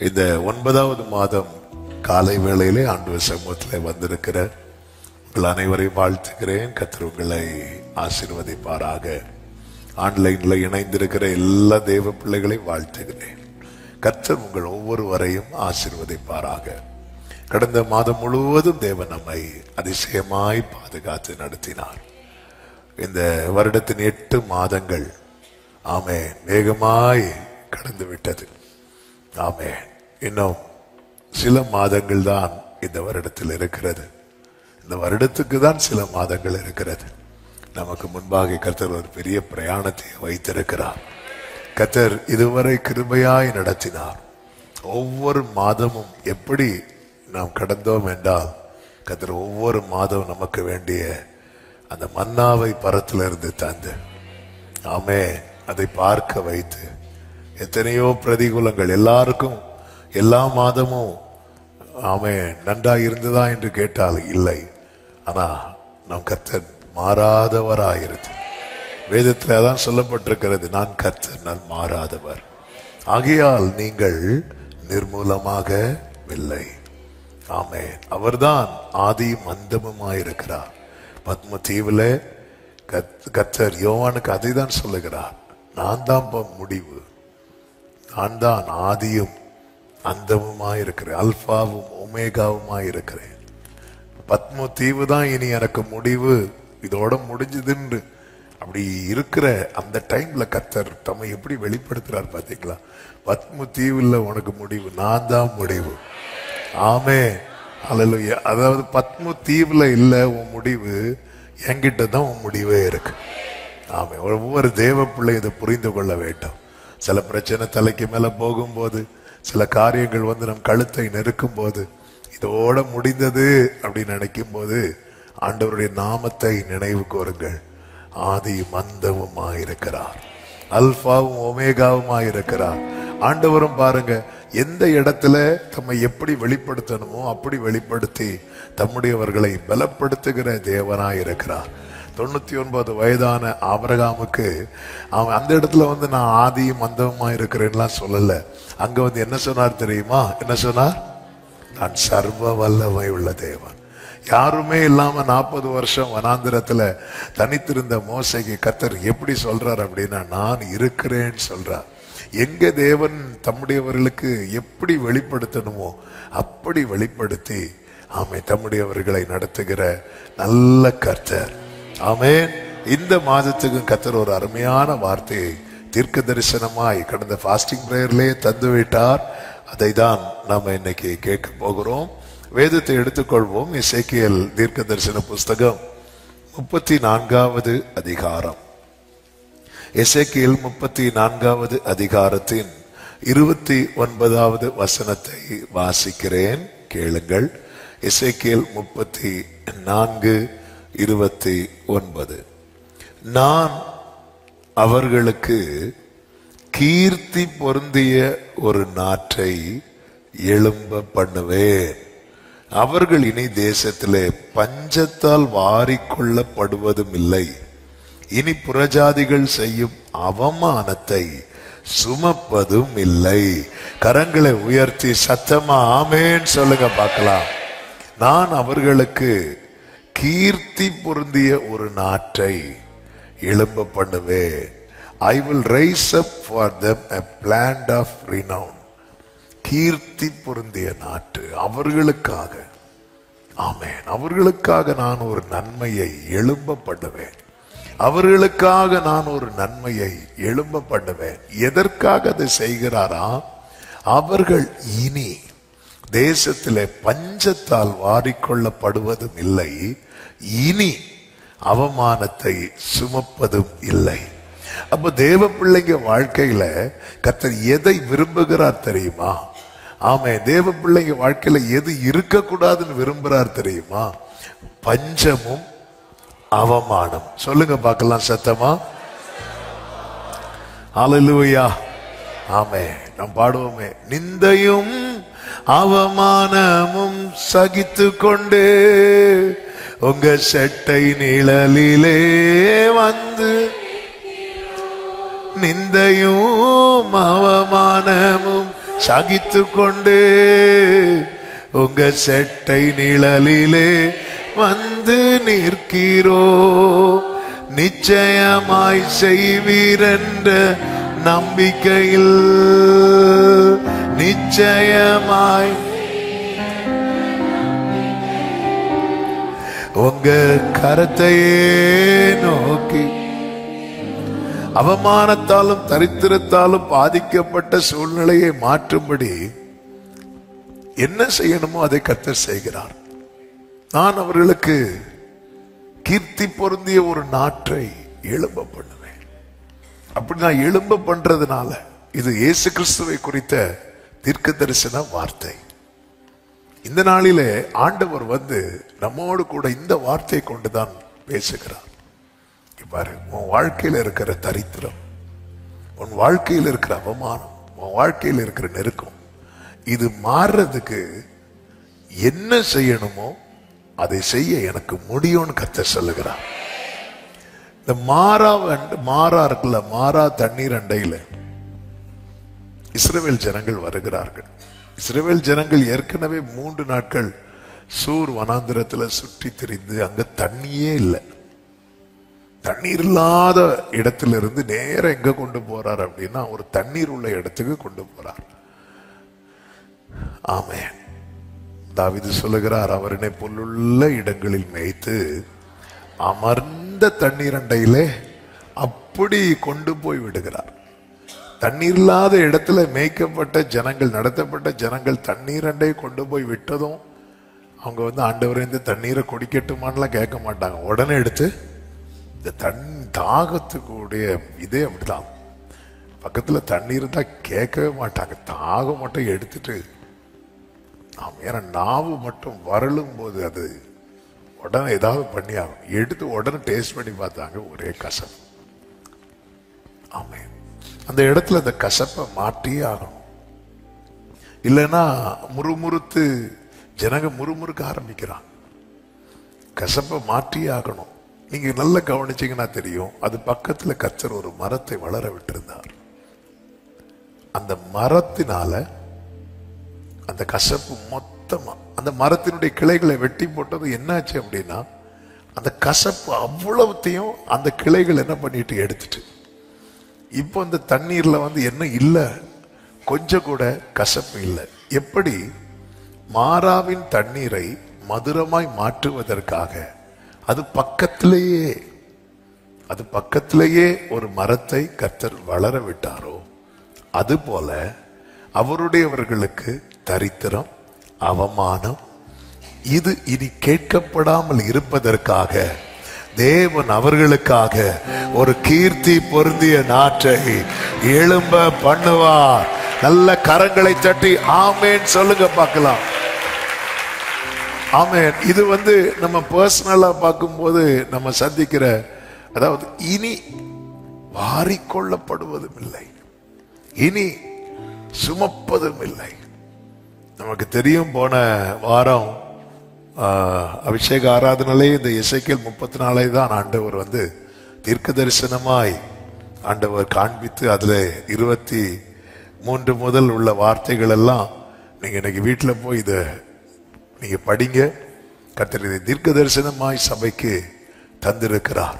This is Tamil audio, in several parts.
இந்த 9வது மாதம் காலை வேளையிலே ஆண்டவர் சமூகத்தில் வந்திருக்கிற உங்கள் அனைவரையும் வாழ்த்துகிறேன். கர்த்தர் உங்களை ஆசீர்வதிப்பாராக. ஆன்லைன்ல இணைந்திருக்கிற எல்லா தேவ பிள்ளைகளையும் வாழ்த்துகிறேன். கர்த்தர் உங்கள் ஒவ்வொருவரையும் ஆசீர்வதிப்பாராக. கடந்த மாதம் முழுவதும் தேவன் நம்மை அதிசயமாய் பாதுகாத்து நடத்தினார். இந்த வருடத்தின் 8 மாதங்கள் ஆமென் வேகமாய் கடந்து விட்டது. ஆமென். இன்னும் சில மாதங்கள் தான் இந்த வருடத்தில் இருக்கிறது. இந்த வருடத்துக்கு தான் சில மாதங்கள் இருக்கிறது. நமக்கு முன்பாக கர்த்தர் ஒரு பெரிய பிரயாணத்தை வைத்திருக்கிறார். கர்த்தர் இதுவரை கிருபையாய் நடத்தினார். ஒவ்வொரு மாதமும் எப்படி நாம் கடந்தோம் என்றால், கர்த்தர் ஒவ்வொரு மாதம் நமக்கு வேண்டிய அந்த மன்னாவை பரத்திலிருந்து தந்து ஆமென் அதை பார்க்க வைத்து, எத்தனையோ பிரதிகூலங்கள் எல்லாருக்கும் எல்லா மாதமும் ஆமென் நன்றா இருந்ததா என்று கேட்டால் இல்லை. ஆனா நம் கர்த்தர் மாறாதவராயிருந்து வேதத்தில் அதான் சொல்லப்பட்டிருக்கிறது, நான் கர்த்தர் நான் மாறாதவர், ஆகையால் நீங்கள் நிர்மூலமாகவில்லை. ஆமென். அவர்தான் ஆதியும் அந்தமுமாயிருக்கிறார். பத்ம தீவுல கர்த்தர் யோவானுக்கு அதை தான் சொல்லுகிறார், நான் தான் முடிவு, நான் தான் ஆதியும் அந்தமுமாயிருக்கிறேன், அல்பாவும் ஒமேகாவுமாய் இருக்கிறேன். பத்ம தீவு தான் இனி எனக்கு முடிவு, இதோட முடிஞ்சதுன்னு அப்படி இருக்கிற அந்த டைம்ல கர்த்தர் தம்மை எப்படி வெளிப்படுத்துறார் பாத்தீங்களா? பத்ம தீவுல உனக்கு முடிவு, நான் தான் முடிவு. ஆமென். அல்லேலூயா. அதாவது பத்ம தீவுல இல்ல உன் முடிவு, என்கிட்ட தான் உன் முடிவே இருக்கு. ஆமென். ஒவ்வொரு தேவ பிள்ளை இதை புரிந்து கொள்ள வேண்டும். சில பிரச்சனை தலைக்கு மேல போகும்போது, சில காரியங்கள் நம் கழுத்தை நெருக்கும் போது, இதோட முடிந்தது அப்படின்னு நினைக்கும் போது ஆண்டவருடைய நாமத்தை நினைவு கூறுங்கள். ஆதியும் அந்தமுமாயிருக்கிறார், அல்பாவும் ஒமேகாவுமாயிருக்கிறார். ஆண்டவரும் பாருங்க எந்த இடத்துல தம்மை எப்படி வெளிப்படுத்தணுமோ அப்படி வெளிப்படுத்தி தம்முடையவர்களை பலப்படுத்துகிற தேவனாய் இருக்கிறார். 99 வயதான ஆபிரகாமுக்கு அவன் அந்த இடத்துல நான் ஆதியும் அந்தமுமா இருக்கிறேன்லாம் சொல்லல. அங்க என்ன சொன்னார் தெரியுமா? என்ன சொன்னார்? நான் சர்வ வல்லமை உள்ள தேவன். யாருமே இல்லாம 40 வருஷம் வனாந்திரத்துல தனித்திருந்த மோசேக்கு கர்த்தர் எப்படி சொல்றார் அப்படின்னா, நான் இருக்கிறேன்னு சொல்றார். எங்க தேவன் தம்முடையவர்களுக்கு எப்படி வெளிப்படுத்தணுமோ அப்படி வெளிப்படுத்தி ஆமென் தம்முடையவர்களை நடத்துகிற நல்ல கர்த்தர். ஆமென். இந்த மாதத்துக்கு கர்த்தர் ஒரு அருமையான வார்த்தையை தீர்க்க தரிசனமாய் கடந்த ஃபாஸ்டிங் பிரேயர்லயே தந்து விட்டார். அதை தான் நாம இன்னைக்கு கேட்க போகிறோம். வேதத்தை எடுத்துக்கொள்வோம். எசேக்கியேல் தீர்க்க தரிசன புஸ்தகம் 34வது அதிகாரம். எசேக்கியேல் 34வது அதிகாரத்தின் 29வது வசனத்தை வாசிக்கிறேன், கேளுங்கள். எசேக்கியேல் 34:29. நான் அவர்களுக்கு கீர்த்தி பொருந்திய ஒரு நாட்டை எழும்ப பண்ணுவேன். அவர்கள் இனி தேசத்திலே பஞ்சத்தால் வாரிக்கொள்ளப்படுவதும் இல்லை. இனி புறஜாதிகள் செய்யும் அவமானத்தை சுமப்பதும் இல்லை. கரங்களை உயர்த்தி சத்தமா ஆமென் சொல்லுங்க பார்க்கலாம். நான் அவர்களுக்கு கீர்த்தி பொருந்திய ஒரு நாட்டை எழும்ப பண்ணுவேன். I will raise up for them a land of renown. கீர்த்தி பொருந்திய நாட்டு அவர்களுக்காக. ஆமென். அவர்களுக்காக நான் ஒரு நன்மையை எழும்ப பண்ணுவேன். அவர்களுக்காக நான் ஒரு நன்மையை எழும்ப பண்ணுவேன். எதற்காக அதை செய்கிறாரா? அவர்கள் இனி தேசத்திலே பஞ்சத்தால் வாரிக்கொள்ளப்படுவதும் இல்லை, இனி அவமானத்தை சுமப்பதும் இல்லை. அப்ப தேவ பிள்ளைங்க வாழ்க்கையில கர்த்தர் எதை விரும்புகிறார் தெரியுமா? ஆமென். தேவ பிள்ளைங்க வாழ்க்கையில எது இருக்கக்கூடாதுன்னு விரும்புறார் தெரியுமா? பஞ்சமும் அவமானம். சொல்லுங்க பார்க்கலாம் சத்தமா. ஹல்லேலூயா. ஆமென். நாம் பாடுவோமே, நிந்தையும் அவமானமும் சகித்து கொண்டு உங்க செட்டை நிழலிலே வந்து, நிந்தையும் அவமானமும் சகித்து கொண்டு உங்க செட்டை நிழலிலே வந்து நிற்கிறோ. நிச்சயமாய் செய்வீரென்ற நம்பிக்கையில் நிச்சயமாய் உங்க கரத்தையே நோக்கி அவமானத்தாலும் தரித்திரத்தாலும் பாதிக்கப்பட்ட சூழ்நிலையை மாற்றும்படி என்ன செய்யணுமோ அதை கர்த்தர் செய்கிறார். நான் அவர்களுக்கு கீர்த்தி பொருந்திய ஒரு நாட்டை எழும்ப பண்ணுவேன். அப்படி நான் எழும்ப பண்றதுனால இது இயேசு கிறிஸ்துவை குறித்த தீர்க்க தரிசன வார்த்தை. இந்த நாளிலே ஆண்டவர் வந்து நம்மோடு கூட இந்த வார்த்தையை கொண்டுதான் பேசுகிறார். பாரு, உன் வாழ்க்கையில் இருக்கிற தரித்திரம், உன் வாழ்க்கையில் இருக்கிற அவமானம், உன் வாழ்க்கையில் இருக்கிற நெருக்கம், இது மாறுறதுக்கு என்ன செய்யணுமோ அதை செய்ய எனக்கு முடியும்னு கர்த்தர் சொல்லுகிறார். இந்த மாறா இருக்குல்ல, மாறா தண்ணீர் அண்டையில் இஸ்ரவேல் ஜனங்கள் வருகிறார்கள். இஸ்ரவேல் ஜனங்கள் ஏற்கனவே 3 நாட்கள் சூர் வனாந்திரத்தில் சுற்றி திரிந்து அங்க தண்ணியே இல்லை. தண்ணீர் இல்லாத இடத்திலிருந்து நேர எங்க கொண்டு போறார் அப்படின்னா ஒரு தண்ணீர் உள்ள இடத்துக்கு கொண்டு போறார். ஆமென். தாவீது சொல்லுகிறார், அவர் என்னை புல்லுள்ள இடங்களில் மேய்த்து அமர்ந்த தண்ணீர் அண்டையிலே அப்படி கொண்டு போய் விடுகிறார். தண்ணீர் இல்லாத இடத்துல மேய்க்கப்பட்ட ஜனங்கள், நடத்தப்பட்ட ஜனங்கள் தண்ணீர் அண்டை கொண்டு போய் விட்டதும் அவங்க வந்து ஆண்டவரே இந்த தண்ணீரை குடிக்கட்டுமான்லாம் கேட்க மாட்டாங்க. உடனே எடுத்து இந்த தாகத்துக்குடைய இதே அப்படிதான், பக்கத்துல தண்ணீர் தான் கேட்கவே மாட்டாங்க. தாகம் மட்டும் எடுத்துட்டு ஏன்னா நாவு மட்டும் வரலும் போது அது உடனே ஏதாவது பண்ணி ஆகும். எடுத்து உடனே டேஸ்ட் பண்ணி பார்த்தாங்க, ஒரே கசப்பு. ஆமென். அந்த இடத்துல அந்த கசப்பை மாற்றியே ஆகணும். இல்லைன்னா முறுமுறுத்து ஜனங்க முறுமுறுக்க ஆரம்பிக்கிறான். கசப்பை மாற்றியே ஆகணும். நீங்க நல்லா கவனிச்சீங்கன்னா தெரியும், அது பக்கத்துல கர்த்தர் ஒரு மரத்தை வளர விட்டிருந்தார். அந்த மரத்தினால அந்த கசப்பு மொத்தமா, அந்த மரத்தினுடைய கிளைகளை வெட்டி போட்டது என்னாச்சு அப்படின்னா அந்த கசப்பு அவ்வளவுத்தையும் அந்த கிளைகள் என்ன பண்ணிட்டு எடுத்துட்டு, இப்போ அந்த தண்ணீர்ல வந்து என்ன இல்லை, கொஞ்சம் கூட கசப்பு இல்லை. எப்படி மாறாவின் தண்ணீரை மதுரமாய் மாற்றுவதற்காக அது பக்கத்திலேயே ஒரு மரத்தை கர்த்தர் வளர விட்டாரோ, அதுபோல அவருடையவர்களுக்கு தரித்திரம், அவமானம் இது இனி கேட்கப்படாமல் இருப்பதற்காக தேவன் அவர்களுக்காக ஒரு கீர்த்தி பொருந்திய நாட்டை எழும்ப பண்ணுவார். நல்ல கரங்களை தட்டி ஆமேன் சொல்லுங்க பார்க்கலாம். ஆமென். இது வந்து நம்ம பர்சனலா பார்க்கும்போது நம்ம சந்திக்கிற, அதாவது இனி வாரிக்கொள்ளப்படுவதும் இல்லை, இனி சுமப்பதும் இல்லை. நமக்கு தெரியும், போன வாரம் அபிஷேக ஆராதனை இந்த எசேக்கியேல் 34 தான் ஆண்டவர் வந்து தீர்க்க தரிசனமாய் ஆண்டவர் காண்பித்து அதுல 23 முதல் உள்ள வார்த்தைகள் எல்லாம் நீங்க இன்னைக்கு வீட்டில் போய் இதை நீங்க படிங்க. கர்த்தர் இதை தீர்க்க தரிசனமாய் சபைக்கு தந்திருக்கிறார்.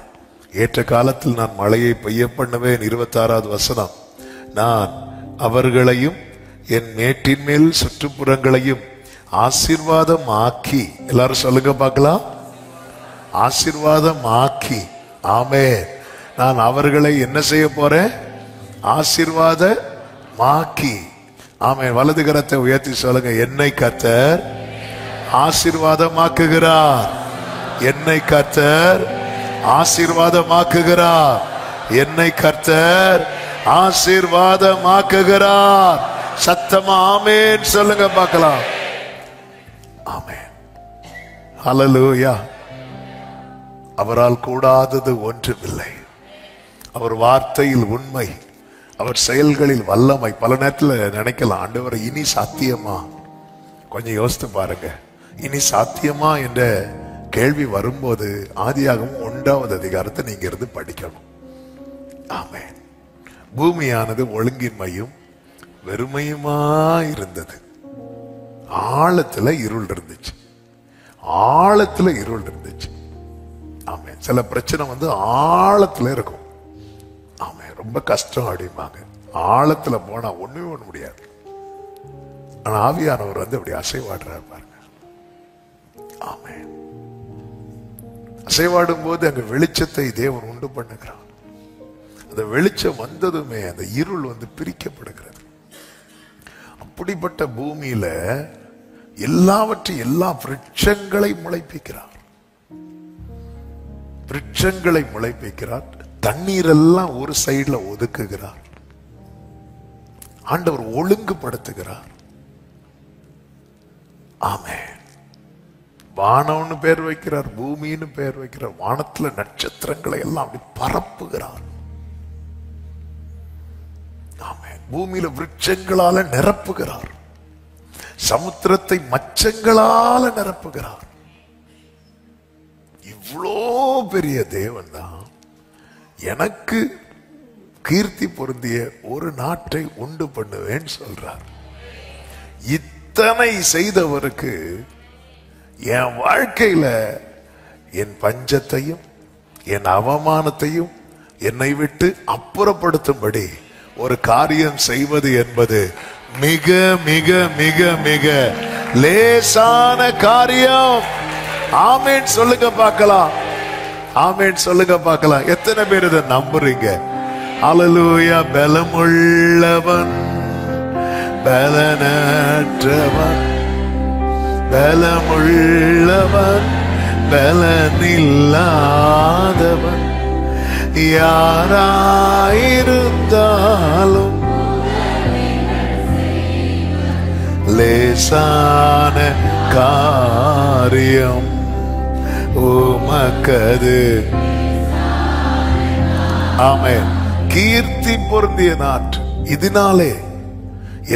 ஏற்ற காலத்தில் நான் மழையை பெய்ய பண்ணுவேன். 26வது வசனம், நான் அவர்களையும் என் மேட்டின் மேல் சுற்றுப்புறங்களையும் ஆசீர்வாதம் ஆக்கி, எல்லாரும் சொல்லுங்க பார்க்கலாம், ஆசீர்வாதம் ஆக்கி. ஆமென். நான் அவர்களை என்ன செய்ய போறேன்? ஆசீர்வாதமாக்கி. ஆமென். வலது கரத்தை உயர்த்தி சொல்லுங்க, என்னை கர்த்தர் ஆசீர்வாதமாக்குகிறார். என்னை கர்த்தர் ஆசீர்வாதமாக்குகிறார். என்னை கர்த்தர் ஆசீர்வாதமாக்குகிறார். சத்தமா ஆமென் சொல்லுங்க பார்க்கலாம். ஆமென். ஹல்லேலூயா. அவரால் கூடாதது ஒன்றுமில்லை. அவர் வார்த்தையில் உண்மை, அவர் செயல்களில் வல்லமை. பல நேரத்தில் நினைக்கலாம், ஆண்டவரை இனி சாத்தியமா? கொஞ்சம் யோசித்து பாருங்க. இனி சாத்தியமா என்ற கேள்வி வரும்போது ஆதியாகமம் 1வது அதிகாரத்தை நீங்க இருந்து படிக்கணும். ஆமென். பூமியானது ஒழுங்கின்மையும் வெறுமையுமா இருந்தது. ஆழத்துல இருள் இருந்துச்சு, ஆழத்துல இருள் இருந்துச்சு. ஆமே, சில பிரச்சனை வந்து ஆழத்துல இருக்கும். ஆமே, ரொம்ப கஷ்டம் அப்படிம்பாங்க. ஆழத்துல போனா ஒண்ணுமே பண்ண முடியாது. ஆனா ஆவியானவர் வந்து அப்படி அசைவாடுறார் பாருங்க. ஆமே, அசைவாடும் போது அங்க வெளிச்சத்தை தேவன் உண்டு பண்ணுகிறார். அந்த வெளிச்சம் வந்ததுமே அந்த இருள் வந்து பிரிக்கப்படுகிறது. அப்படிப்பட்ட பூமியில எல்லாவற்றையும், எல்லா விருட்சங்களை முளைப்பிக்கிறார். விருட்சங்களை முளைப்பிக்கிறார். தண்ணீர் எல்லாம் ஒரு சைடுல ஒதுக்குகிறார். ஆண்டவர் ஒழுங்குபடுத்துகிறார். ஆமென். வானம்னு பேர் வைக்கிறார், பூமின்னு பேர் வைக்கிறார். வானத்துல நட்சத்திரங்களை எல்லாம் அப்படி பரப்புகிறார். ஆமென். பூமியில விருட்சங்களால நிரப்புகிறார். சமுத்திரத்தை மச்சங்களால நிரப்புகிறார். இவ்வளோ பெரிய தேவன் தான் எனக்கு கீர்த்தி பொருந்திய ஒரு நாட்டை உண்டு பண்ணுவேன்னு சொல்றார். இத்தனை செய்தவருக்கு என் வாழ்க்கையில என் பஞ்சத்தையும் என் அவமானத்தையும் என்னை விட்டு அப்புறப்படுத்தும்படி ஒரு காரியம் செய்வது என்பது மிக மிக மிக மிக லேசான காரியம். ஆமென் சொல்லுங்க பார்க்கலாம். ஆமென் சொல்லுங்க பார்க்கலாம். எத்தனை பேர் இதை நம்புறீங்க? அல்லேலூயா. பலமுள்ளவன் பலனற்றவன், பலமுள்ளவன் பலனில்லாதவன், யாராயிருந்தாலும் லேசான காரியம் உமக்கது. ஆமென். கீர்த்தி பொருந்திய நாட்டு.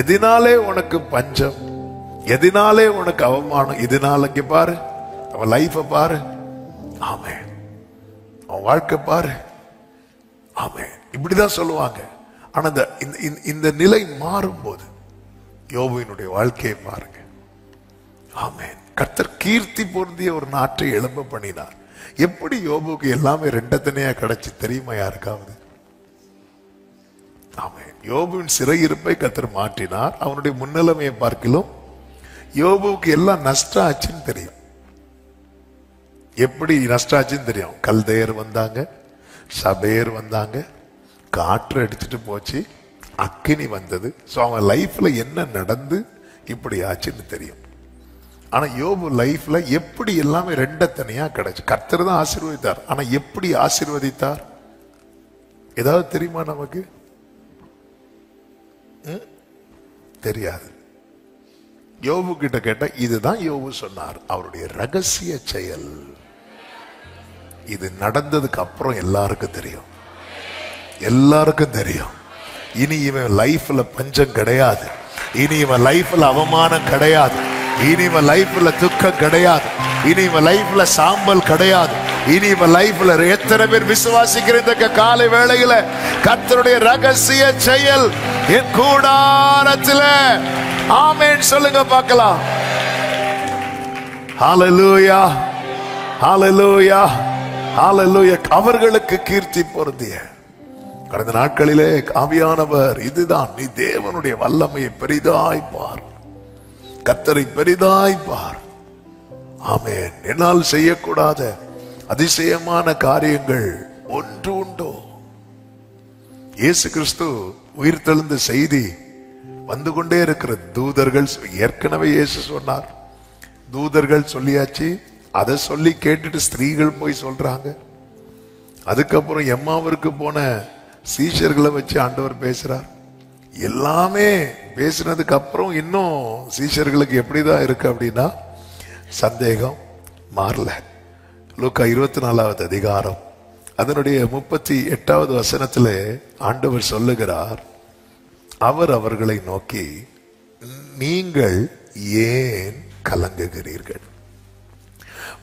எதினாலே உனக்கு பஞ்சம், எதினாலே உனக்கு அவமானம், இதனால இங்க பாரு, அவன் லைஃப பாரு. ஆமென். அவன் வாழ்க்கை பாரு. ஆமென். இப்படிதான் சொல்லுவாங்க. ஆனா இந்த நிலை மாறும்போது யோபுவினுடைய வாழ்க்கையை பாருங்க. ஆமென். கர்த்தர் கீர்த்தி பொருந்திய ஒரு நாட்டை எழும்ப பண்ணினார். எப்படி யோபுக்கு எல்லாமே ரெண்டத்தனையா கிடைச்சு தெரியுமா யாருக்காவது? ஆமென். யோபுவின் சிறையிருப்பை கர்த்தர் மாற்றினார். அவனுடைய முன்னிலைமையை பார்க்கலாம். யோபுக்கு எல்லாம் நஷ்டம் ஆச்சுன்னு தெரியும். எப்படி நஷ்டம் ஆச்சுன்னு தெரியும். கல்தையர் வந்தாங்க, சபையர் வந்தாங்க, காற்று அடிச்சுட்டு போச்சு, அக்கினி வந்தது. சோ அவன் லைஃப்ல என்ன நடந்து இப்படி ஆச்சுன்னு தெரியும். ஆனா யோபு லைஃப்ல எப்படி எல்லாமே ரெண்டத்தனையா கிடைச்சு. கர்த்தர் தான் ஆசீர்வதித்தார். ஆனா எப்படி ஆசீர்வதித்தார் ஏதாவது தெரியுமா நமக்கு? தெரியாது. யோபு கிட்ட கேட்ட இதுதான் யோபு சொன்னார். அவருடைய ரகசிய செயல் இது நடந்ததுக்கு அப்புறம் எல்லாருக்கும் தெரியும். எல்லாருக்கும் தெரியும். இனி இவன் லைஃப்ல பஞ்சம் கிடையாது. இனி இவன் லைஃப்ல அவமானம் கிடையாது. இனி இவன் லைஃப்ல துக்கம் கிடையாது. இனி இவன் லைஃப்ல சாம்பல் கிடையாது. இனி இவன் லைஃப்ல எத்தனை பேர் விசுவாசிக்கிற இந்த காலை வேளையில கர்த்தருடைய ரகசிய செயல் என் கூடாரத்தில். ஆமென் சொல்லுங்க பார்க்கலாம். ஹல்லேலூயா, ஹல்லேலூயா, ஹல்லேலூயா. அவர்களுக்கு கீர்த்தி பொருந்திய கடந்த நாட்களிலே ஆவியானவர் இதுதான், நீ தேவனுடைய வல்லமையை பெரிதாய் பார், கர்த்தரை பெரிதாய் பார். ஆமென். என்னால் செய்யக்கூடாத அதிசயமான காரியங்கள் ஒன்று உண்டோ? இயேசு கிறிஸ்து உயிர்த்தெழுந்த செய்தி வந்து கொண்டே இருக்கிற தூதர்கள் ஏற்கனவே இயேசு சொன்னார். தூதர்கள் சொல்லியாச்சு. அதை சொல்லி கேட்டுட்டு ஸ்திரீகள் போய் சொல்றாங்க. அதுக்கப்புறம் எம்மாவிற்கு போன சீஷர்களை வச்சு ஆண்டவர் பேசுறார். எல்லாமே பேசினதுக்கு அப்புறம் இன்னும் சீஷர்களுக்கு எப்படிதான் இருக்கு அப்படின்னா சந்தேகம் மாறல. லூக்கா 24வது அதிகாரம் அதனுடைய 38வது வசனத்திலே ஆண்டவர் சொல்லுகிறார், அவர் அவர்களை நோக்கி, நீங்கள் ஏன் கலங்குகிறீர்கள்?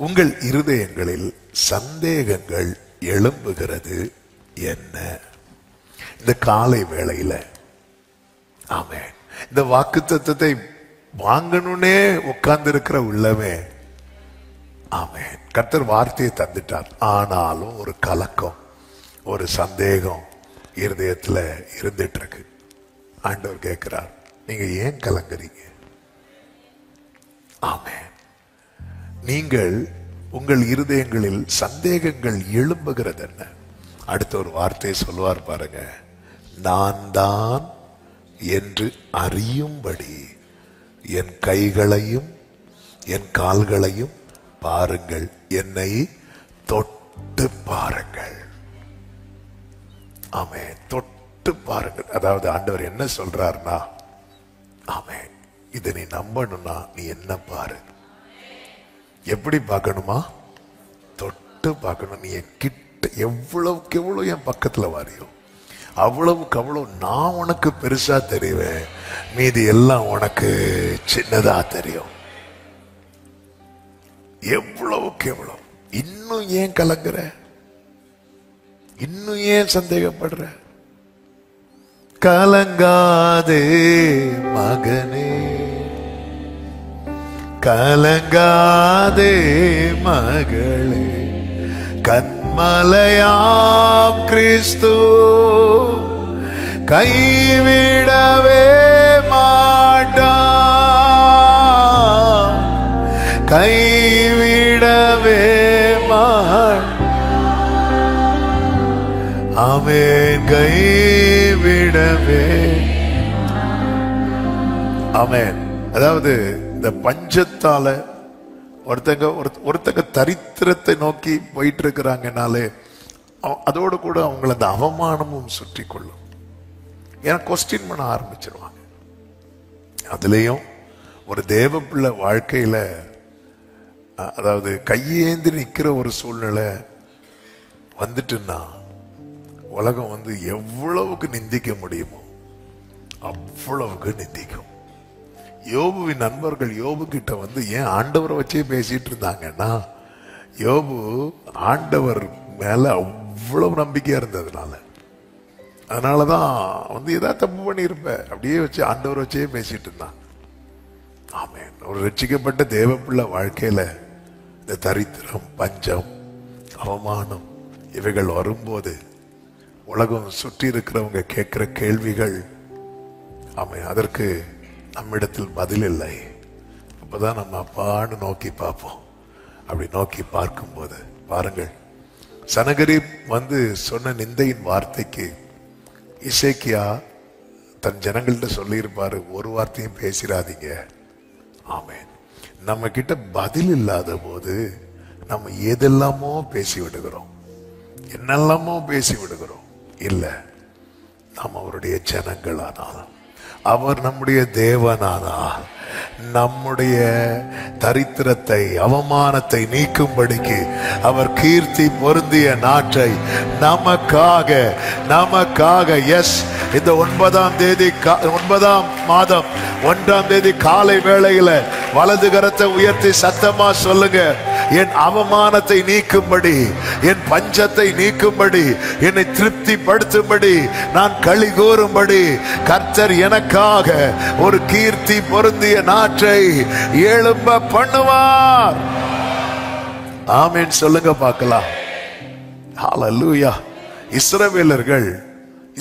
உங்கள் இருதயங்களில் சந்தேகங்கள் எழும்புகிறது என்ன? இந்த காலை வேளையில ஆமென் இந்த வாக்குத்தத்தத்தை வாங்கணும்னே உட்கார்ந்து இருக்கிற உள்ளமே. ஆமென். கர்த்தர் வார்த்தையை தந்துட்டார். ஆனாலும் ஒரு கலக்கம், ஒரு சந்தேகம் இருதயத்துல இருந்துட்டு இருக்கு. ஆண்டவர் கேட்கிறார், நீங்க ஏன் கலங்குறீங்க? ஆமென். நீங்கள் உங்கள் இருதயங்களில் சந்தேகங்கள் எழும்புகிறது என்ன? அடுத்த ஒரு வார்த்தையை சொல்லுவார் பாருங்க, நான் தான் என்று அறியும்படி என் கைகளையும் என் கால்களையும் பாருங்கள், என்னை தொட்டு பாருங்கள். ஆமென். தொட்டு பாருங்கள். அதாவது ஆண்டவர் என்ன சொல்றாருன்னா, ஆமென், இதை நீ நம்பணும்னா நீ என்ன பாரு. எப்படி பார்க்கணுமா? தொட்டு பார்க்கணும். நீ என் கிட்ட எவ்வளவுக்கு எவ்வளவு என் பக்கத்துல வாரியோ அவ்வளவுக்கு அவ்வளவு நான் உனக்கு பெருசா தெரிவேன், மீதி எல்லாம் உனக்கு சின்னதா தெரியும். எவ்வளவுக்கு எவ்வளவு. இன்னும் ஏன் கலங்குற? இன்னும் ஏன் சந்தேகப்படுற? கலங்காதே மகனே, கலங்காதே மகளே, கன்மலையாம் கிறிஸ்து கைவிடவே மாட்டான், கைவிடவே மாட்டான். ஆமென். கைவிடவே. ஆமென். அதாவது இந்த பஞ்சத்தால ஒருத்தங்க தரித்திரத்தை நோக்கி போயிட்டு இருக்கிறாங்கனாலே அதோடு கூட அவங்கள அந்த அவமானமும் சுற்றி கொள்ளும். ஏன்னா கொஸ்டின் பண்ண ஆரம்பிச்சிருவாங்க. அதுலயும் ஒரு தேவ பிள்ளை வாழ்க்கையில அதாவது கையேந்தி நிக்கிற ஒரு சூழ்நிலை வந்துட்டுன்னா உலகம் வந்து எவ்வளவுக்கு நிந்திக்க முடியுமோ அவ்வளவுக்கு நிந்திக்கும். யோபுவின் நண்பர்கள் யோபு கிட்ட வந்து ஏன் ஆண்டவரை வச்சே பேசிட்டு இருந்தாங்கன்னா, யோபு ஆண்டவர் மேல அவ்வளவு நம்பிக்கையா இருந்ததுனால, அதனாலதான் வந்து ஏதாவது தப்பு பண்ணியிருப்ப அப்படியே வச்சு ஆண்டவரை வச்சே பேசிட்டு இருந்தான். ஆமென். ஒரு ரட்சிக்கப்பட்ட தேவப்பிள்ளை வாழ்க்கையில இந்த தரித்திரம், பஞ்சம், அவமானம் இவைகள் வரும்போது உலகம் சுற்றி இருக்கிறவங்க கேட்கிற கேள்விகள், ஆமென், அதற்கு நம்மிடத்தில் பதில் இல்லை. அப்பதான் நம்ம அப்பான்னு நோக்கி பார்ப்போம். அப்படி நோக்கி பார்க்கும்போது பாருங்கள், சனகரிப் வந்து சொன்ன நிந்தையின் வார்த்தைக்கு இசைக்கியா தன் ஜனங்கள்கிட்ட சொல்லியிருப்பாரு, ஒரு வார்த்தையும் பேசிடாதீங்க. ஆமென். நம்ம கிட்ட பதில் இல்லாத போது நம்ம எதெல்லாமோ பேசி விடுகிறோம், என்னெல்லாமோ பேசி விடுகிறோம். இல்ல, நாம் அவருடைய ஜனங்களானால், அவர் நம்முடைய தேவனானால், நம்முடைய தரித்திரத்தை, அவமானத்தை நீக்கும்படிக்கு அவர் கீர்த்தி பொருந்திய நாட்டை நமக்காக எஸ், இந்த 9ஆம் மாதம் 1ஆம் தேதி காலை வேளையில வலது கரத்தை உயர்த்தி சத்தமா சொல்லுங்க, என் அவமானத்தை நீக்கும்படி, என் பஞ்சத்தை நீக்கும்படி, என்னை திருப்திப்படுத்தும்படி, நான் களி கூறும்படி கர்த்தர் எனக்காக ஒரு கீர்த்தி பொருந்திய நாட்டை எழும்ப பண்ணுவார். ஆமென். சொல்லுங்க பார்க்கலாம். ஹல்லேலூயா.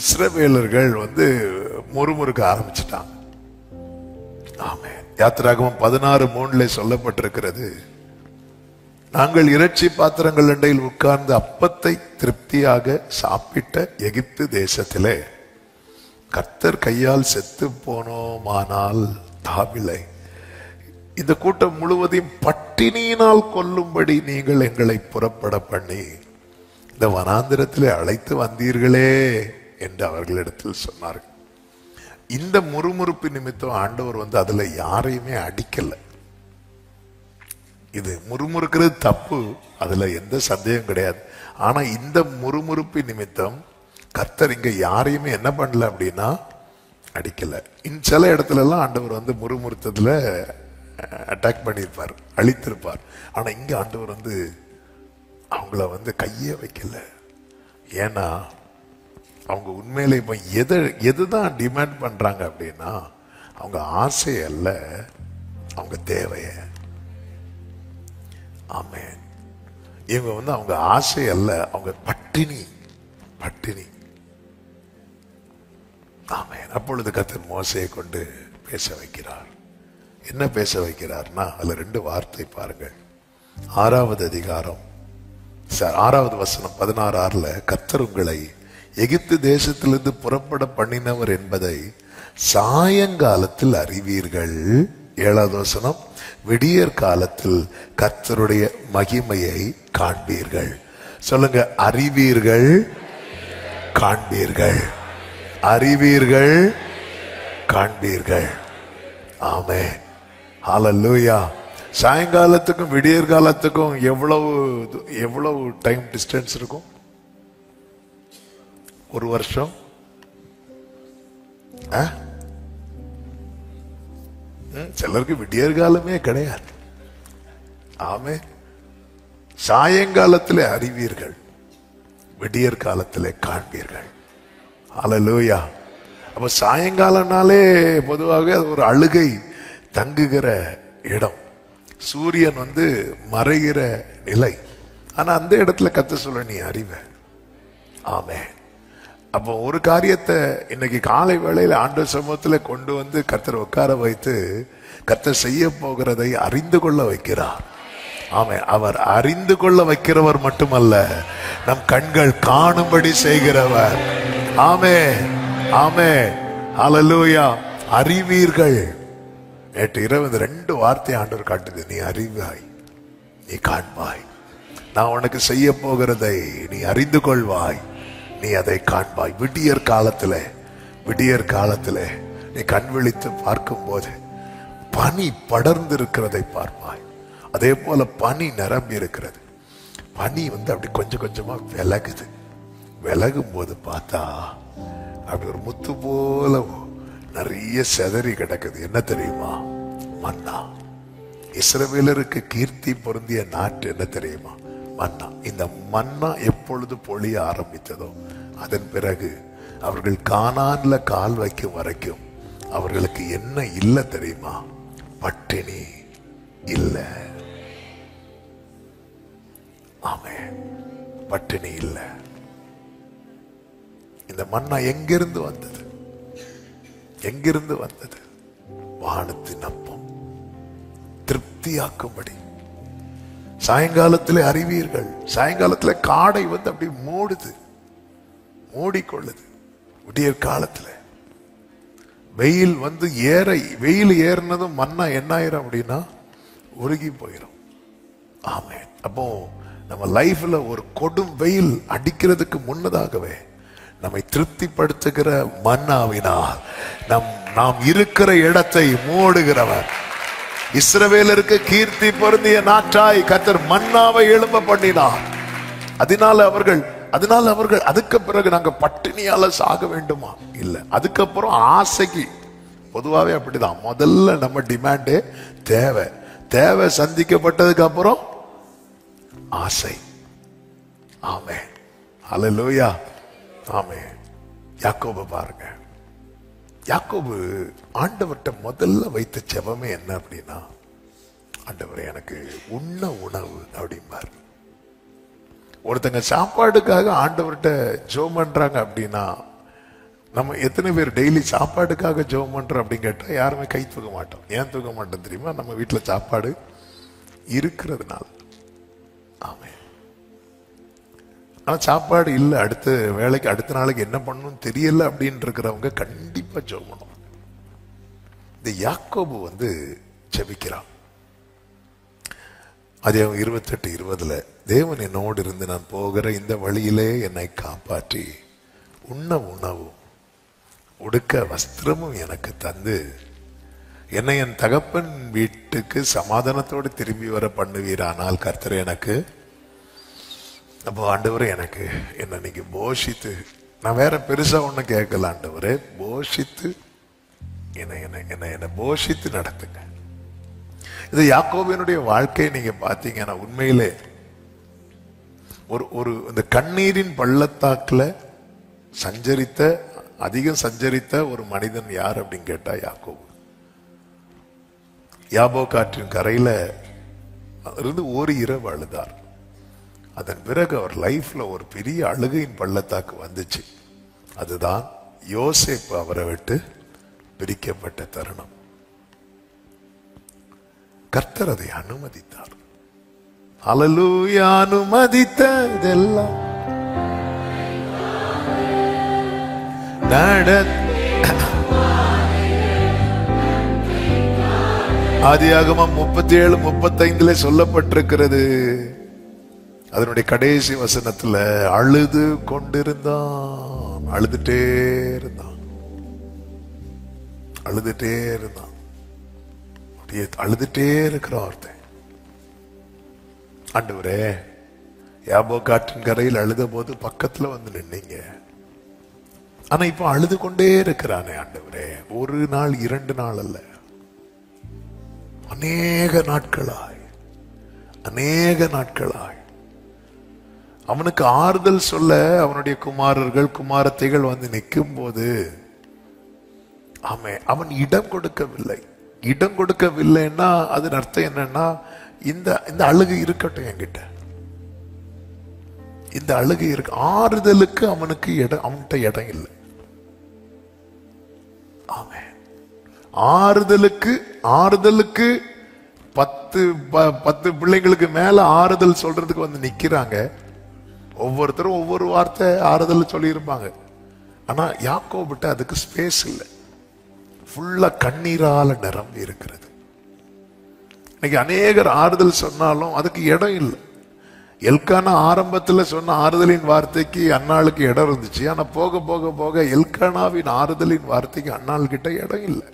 இஸ்ரவேலர்கள் வந்து முறுமுறுக்க ஆரம்பிச்சிட்டாங்க. ஆமென். யாத்திராகமம் 16:3 சொல்லப்பட்டிருக்கிறது, நாங்கள் இறைச்சி பாத்திரங்கள் அண்டையில் உட்கார்ந்து அப்பத்தை திருப்தியாக சாப்பிட்ட எகிப்து தேசத்திலே கர்த்தர் கையால் செத்து போனோமானால் தாவிலை இந்த கூட்டம் முழுவதையும் பட்டினியினால் கொல்லும்படி நீங்கள் எங்களை புறப்பட பண்ணி இந்த வனாந்திரத்திலே அழைத்து வந்தீர்களே என்று அவர்களிடத்தில் சொன்னார்கள். இந்த முறுமுறுப்பு நிமித்தம் ஆண்டவர் வந்து அதுல யாரையுமே அடிக்கல. இது முறுமுறுக்கிறது தப்பு, அதுல எந்த சந்தேகம் கிடையாது. ஆனா இந்த முறுமுறுப்பு நிமித்தம் கர்த்தர் இங்க யாரையுமே என்ன பண்ணல அப்படின்னா அடிக்கல. சில இடத்துல எல்லாம் ஆண்டவர் வந்து முறுமுறுத்ததுல அட்டாக் பண்ணியிருப்பார், அழித்திருப்பார். ஆனா இங்க ஆண்டவர் வந்து அவங்கள வந்து கையே வைக்கல. ஏன்னா அவங்க உண்மையிலே இப்ப எதுதான் டிமாண்ட் பண்றாங்க அப்படின்னா, அவங்க ஆசை அல்ல, அவங்க தேவைய. ஆமென். இவங்க அவங்க ஆசை அல்ல, அவங்க பட்டினி. ஆமென். அப்பொழுது கர்த்தர் மோசேயை கொண்டு பேச வைக்கிறார். என்ன பேச வைக்கிறார்னா, அதுல 2 வார்த்தை பாருங்கள். 6வது அதிகாரம் 6வது வசனம் 16:6 கர்த்தர் உங்களை எகிப்து தேசத்திலிருந்து புறப்பட பண்ணினவர் என்பதை சாயங்காலத்தில் அறிவீர்கள். 7வது வசனம் விடியற் காலத்தில் கர்த்தருடைய மகிமையை காண்பீர்கள். சொல்லுங்க, அறிவீர்கள், காண்பீர்கள். அறிவீர்கள், காண்பீர்கள். ஆமென். ஹல்லேலூயா. சாயங்காலத்துக்கும் விடியற் காலத்துக்கும் எவ்வளவு டைம் டிஸ்டன்ஸ் இருக்கும்? 1 வருஷம். சிலருக்கு விடியற் காலமே கிடையாது. ஆமென். சாயங்காலத்திலே அறிவீர்கள், விடியற் காலத்திலே காண்பீர்கள். ஹல்லேலூயா. அப்ப சாயங்காலம்னாலே பொதுவாக அது ஒரு அழுகை தங்குகிற இடம், சூரியன் மறைகிற நிலை. ஆனா அந்த இடத்துல கர்த்தர் சொல்ல, நீ அறிவ. ஆமென். அப்போ ஒரு காரியத்தை இன்னைக்கு காலை வேளையில ஆண்டவர் சமூகத்துல கொண்டு கர்த்தர் உட்கார வைத்து கர்த்தர் செய்ய போகிறதை அறிந்து கொள்ள வைக்கிறார். ஆமென். அவர் அறிந்து கொள்ள வைக்கிறவர் மட்டுமல்ல, நம் கண்கள் காணும்படி செய்கிறவர். ஆமென், ஆமென், ஹல்லேலூயா. அறிவீர்கள். நேற்று இரவு 2 வார்த்தை ஆண்டவர் காட்டுது. நீ அறிவாய், நீ காண்பாய். நான் உனக்கு செய்ய போகிறதை நீ அறிந்து கொள்வாய், நீ அதை காண்பாய். விடியற் காலத்திலே நீ கண் விழித்து பார்க்கும் போது பனி படர்ந்து இருக்கிறதை பார்ப்பாய். அதே போல பனி நிரம்பி இருக்கிறது. பனி அப்படி கொஞ்சம் கொஞ்சமா விலகும் போது பார்த்தா அப்படி ஒரு முத்து போல நிறைய செதறி கிடக்குது. என்ன தெரியுமா? மன்னா. இஸ்ரவேலருக்கு கீர்த்தி பொருந்திய நாட்டு என்ன தெரியுமா? மன்னா. இந்த மன்னா எப்பொழுது பொழிய ஆரம்பித்ததோ அதன் பிறகு அவர்கள் கானான்ல கால் வைக்கும் வரைக்கும் அவர்களுக்கு என்ன இல்லை தெரியுமா? பட்டினி இல்லை. ஆமென். பட்டினி இல்லை. இந்த மன்னா எங்கிருந்து வந்தது? வானத்தின் அப்பம், திருப்தியாக்கும்படி. சாயங்காலத்திலே அறிவீர்கள். சாயங்காலத்திலே காடை அப்படி மூடிக்கொள்ளுது. விடியற் காலத்துல வெயில் ஏறினதும் மன்னா என்ன ஆயிரும் அப்படின்னா உருகி போயிடும். ஆமென். அப்போ நம்ம லைஃப்ல ஒரு கொடும் வெயில் அடிக்கிறதுக்கு முன்னதாகவே நம்மை திருப்திப்படுத்துகிற மன்னாவினால் நாம் இருக்கிற இடத்தை மூடுகிறவர். இஸ்ரவேலருக்கு கீர்த்தி பொருந்திய நாட்டாய் கர்த்தர் மன்னாவை எழும்ப பண்ணினார். அதனால அவர்கள் அதுக்கு பிறகு நாங்க பட்டினியால சாக வேண்டுமா? இல்ல. அதுக்கப்புறம் ஆசைக்கு பொதுவாவே அப்படிதான். முதல்ல நம்ம டிமாண்டே தேவை சந்திக்கப்பட்டதுக்கு அப்புறம் ஆசை. ஆமென், ஹல்லேலூயா. ஆமென். யாக்கோபு பாருங்க. யாக்கோபு ஆண்டவர்கிட்ட முதல்ல வைத்த ஜெபமே என்ன அப்படின்னா, ஆண்டவரே எனக்கு உண்ண உணவு அப்படிம்பாரு. ஒருத்தங்க சாப்பாடுக்காக ஆண்டவர்கிட்ட ஜெபம் பண்றாங்க அப்படின்னா, நம்ம எத்தனை பேர் டெய்லி சாப்பாடுக்காக ஜெபம் பண்றோம் அப்படின்னு கேட்டா யாருமே கை தூக்க மாட்டோம். ஏன் தூக்க மாட்டோம் தெரியுமா? நம்ம வீட்டுல சாப்பாடு இருக்கிறதுனால. ஆமென். ஆனா சாப்பாடு இல்லை, அடுத்த வேலைக்கு அடுத்த நாளைக்கு என்ன பண்ணணும் தெரியல அப்படின்னு இருக்கிறவங்க கண்டிப்பா ஜெபம் பண்ணுவாங்க. இந்த யாக்கோபு ஜெபிக்கிறான். அதே 28:20 தேவன் என்னோடு இருந்து நான் போகிற இந்த வழியிலே என்னை காப்பாற்றி உண்ண உணவும் உடுக்க வஸ்திரமும் எனக்கு தந்து என்னை என் தகப்பன் வீட்டுக்கு சமாதானத்தோடு திரும்பி வர பண்ணுவீரானால் கர்த்தர் எனக்கு. அப்போ ஆண்டவரே எனக்கு என்ன நீங்க போஷித்து, நான் வேற பெருசா ஒண்ணு கேட்கல, ஆண்டவரே போஷித்து என்ன போஷித்து நடத்துங்க. இது யாக்கோபினுடைய வாழ்க்கையை நீங்க பாத்தீங்கன்னா உண்மையிலே ஒரு இந்த கண்ணீரின் பள்ளத்தாக்குல அதிகம் சஞ்சரித்த ஒரு மனிதன் யார் அப்படின்னு கேட்டா யாக்கோபு. யாபோக் ஆற்றின் கரையில இருந்து ஒரு இரவு அழுதார். அதன் பிறகு அவர் லைஃப்ல ஒரு பெரிய அழுகையின் பள்ளத்தாக்கு வந்துச்சு. அதுதான் யோசேப்பு அவரை விட்டு பிரிக்கப்பட்ட தருணம். கர்த்தர் அதை அனுமதித்தார். ஹல்லேலூயா. அனுமதித்ததெல்லாம் ஆதியாகமம் 37:35 சொல்லப்பட்டிருக்கிறது. அதனுடைய கடைசி வசனத்துல அழுது கொண்டிருந்தான். அழுதுட்டே இருந்தான். அப்படியே அழுதுட்டே இருக்கிற ஒருத்தன். ஆண்டவரே, யாபோக் ஆற்றின் கரையில் அழுத போது பக்கத்துல வந்து நின்னீங்க. ஆனா இப்ப அழுது கொண்டே இருக்கிறானே ஆண்டவரே. ஒரு நாள் 2 நாள் அல்ல, அநேக நாட்களாய் அவனுக்கு ஆறுதல் சொல்ல அவனுடைய குமாரர்கள் குமாரத்தைகள் வந்து நிற்கும் போது அவன் இடம் கொடுக்கவில்லைன்னா அதன் அர்த்தம் என்னன்னா, இந்த அழுகை இருக்கட்டும் என்கிட்ட, இந்த அழுகை இருக்கு. ஆறுதலுக்கு அவன்கிட்ட இடம் இல்லை. ஆமென். ஆறுதலுக்கு 10 பிள்ளைங்களுக்கு மேல ஆறுதல் சொல்றதுக்கு வந்து நிக்கிறாங்க. ஒவ்வொருத்தரும் ஒவ்வொரு வார்த்தை ஆறுதல் சொல்லி இருப்பாங்க. ஆனா யாக்கோபிட்ட அதுக்கு ஸ்பேஸ் இல்லை. ஃபுல்லா கண்ணீரால நிரம்பி இருக்கிறது. இன்னைக்கு அநேகர் ஆறுதல் சொன்னாலும் அதுக்கு இடம் இல்லை. எல்கானா ஆரம்பத்துல சொன்ன ஆறுதலின் வார்த்தைக்கு அன்னாளுக்கு இடம் இருந்துச்சு. ஆனா போக போக போக எல்கானாவின் ஆறுதலின் வார்த்தைக்கு அன்னாள் கிட்ட இடம் இல்லை.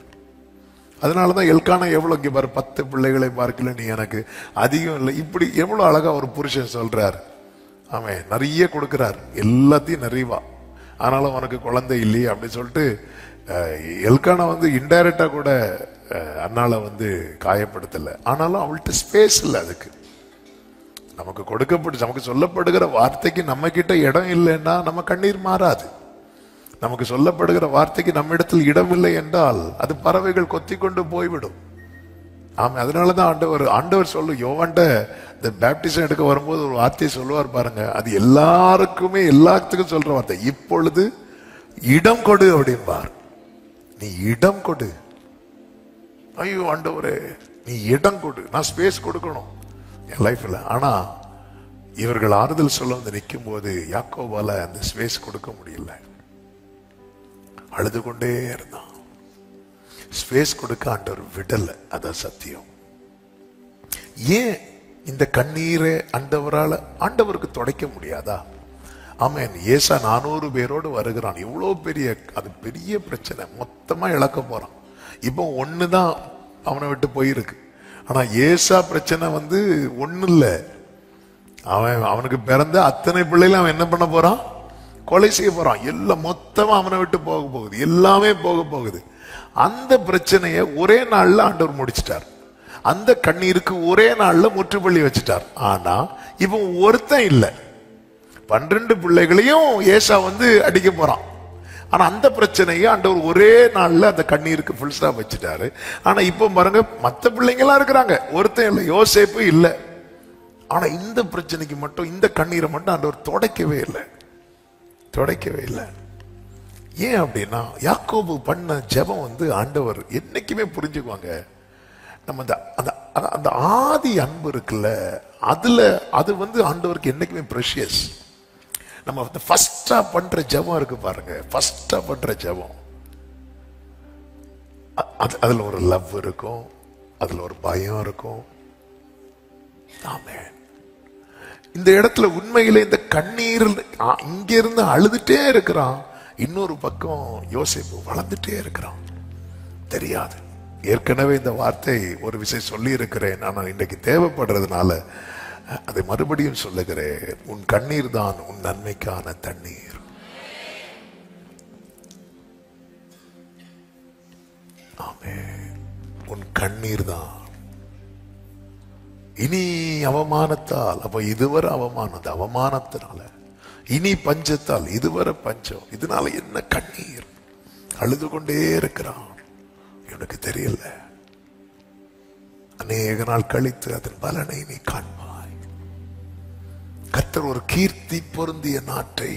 அதனாலதான் எல்கானா எவ்வளவு இங்க பாரு, 10 பிள்ளைகளை பார்க்கல, நீ எனக்கு அதிகம் இல்லை. இப்படி எவ்வளவு அழகா ஒரு புருஷன் சொல்றாரு. அவன் நிறைய கொடுக்கிறார், எல்லாத்தையும் நிறைவா. ஆனாலும் உனக்கு குழந்தை இல்லையே அப்படின்னு சொல்லிட்டு எல்கானா வந்து இன்டைரக்டா கூட அன்னால வந்து காயப்படுத்தல. ஆனாலும் அவள்கிட்ட ஸ்பேஸ் இல்லை. அதுக்கு நமக்கு சொல்லப்படுகிற வார்த்தைக்கு நம்ம கிட்ட இடம் இல்லைன்னா நம்ம கண்ணீர் மாறாது. நமக்கு சொல்லப்படுகிற வார்த்தைக்கு நம்ம இடத்தில் இடம் இல்லை என்றால் அது பறவைகள் கொத்தி கொண்டு போய்விடும். ஆமா, அதனாலதான் ஆண்டவர் சொல்லு, யோவான்ட்ட இந்த பேப்டிசம் எடுக்க வரும்போது ஒரு வார்த்தையை சொல்லுவார் பாருங்க. அது எல்லாத்துக்கும் சொல்ற வார்த்தை. இப்பொழுது இடம் கொடு அப்படின்பார். நீ இடம் கொடு. ஐயோ ஆண்டவரே, நீ இடம் கொடு, நான் ஸ்பேஸ் கொடுக்கணும் என் லைஃப்ல. ஆனா இவர்கள் ஆறுதல் சொல்ல வந்து நிற்கும் போது யாக்கோபால அந்த ஸ்பேஸ் கொடுக்க முடியல. அழுது கொண்டே இருந்தான். ஸ்பேஸ் கொடுக்க ஆண்டவர் விடல. அதான் சத்தியம். ஏன் இந்த கண்ணீரை ஆண்டவருக்கு துடைக்க முடியாதா? ஆமென். ஏசா 400 பேரோடு வருகிறான். இவ்வளவு பெரிய பிரச்சனை, மொத்தமா இழக்க போறான். இப்போ ஒண்ணுதான் அவனை விட்டு போயிருக்கு. ஆனா ஏசா பிரச்சனை வந்து ஒண்ணு இல்ல. அவனுக்கு பிறந்த அத்தனை பிள்ளைகளும் அவன் என்ன பண்ண போறான்? கொலை செய்ய போறான். எல்லாம் மொத்தமா அவனை விட்டு போக போகுது. எல்லாமே போக போகுது. அந்த பிரச்சனையை ஒரே நாள்ல ஆண்டவர் முடிச்சிட்டார். அந்த கண்ணீருக்கு ஒரே நாள்ல முற்றுப்புள்ளி வச்சுட்டார். ஆனா இவன் ஒருத்தன் இல்ல, 12 பிள்ளைகளையும் ஏசா வந்து அடிக்க போறான். ஆனா அந்த பிரச்சனையை ஆண்டவர் ஒரே நாள்ல அந்த கண்ணீருக்கு ஃபுல் ஸ்டாப் வச்சுட்டாரு. ஆனா இப்ப பாருங்க, மத்த பிள்ளைங்க எல்லாம் இருக்கிறாங்க, ஒருத்தன் இல்ல, யோசேப்பு இல்ல. ஆனா இந்த பிரச்சனைக்கு மட்டும், இந்த கண்ணீரை மட்டும் ஆண்டவர் துடைக்கவே இல்லை. ஏன் அப்படின்னா, யாக்கோபு பண்ண ஜெபம் வந்து ஆண்டவர் என்னைக்குமே புரிஞ்சுக்குவாங்க. நம்ம அந்த ஆதி அன்பு இருக்குல்ல, அது வந்து ஆண்டவருக்கு என்னைக்குமே ப்ரெஷியஸ். நம்ம ஃபர்ஸ்டா பண்ற ஜெபம் இருக்கு பாருங்க, ஃபர்ஸ்டா பண்ற ஜெபம், அதுல ஒரு லவ் இருக்கும், அதுல ஒரு பயம் இருக்கும். ஆமென். இந்த இடத்துல உண்மையிலே இந்த கண்ணீர் இங்க இருந்து அழுதுட்டே இருக்கிறான். இன்னொரு பக்கம் யோசேப்பு வளர்ந்துட்டே இருக்கிறான். தெரியாது, ஏற்கனவே இந்த வார்த்தை ஒரு விஷயம் சொல்லி இருக்கிறேன். நான் இன்னைக்கு தேவைப்படுறதுனால அதை மறுபடியும் சொல்லுகிறேன். உன் கண்ணீர் தான் உன் நன்மைக்கான தண்ணீர். ஆமென். உன் கண்ணீர் தான். இனி அவமானத்தால், அப்ப இதுவரை அவமானத்தினால, இனி பஞ்சத்தால், இதுவரை பஞ்சம், இதனால என்ன கண்ணீர்? அழுது கொண்டே இருக்கிறான். எனக்கு தெரியல. அநேக நாள் கழித்து அதன் பலனை நீ காண்பாய். கர்த்தர் ஒரு கீர்த்தி பொருந்திய நாட்டை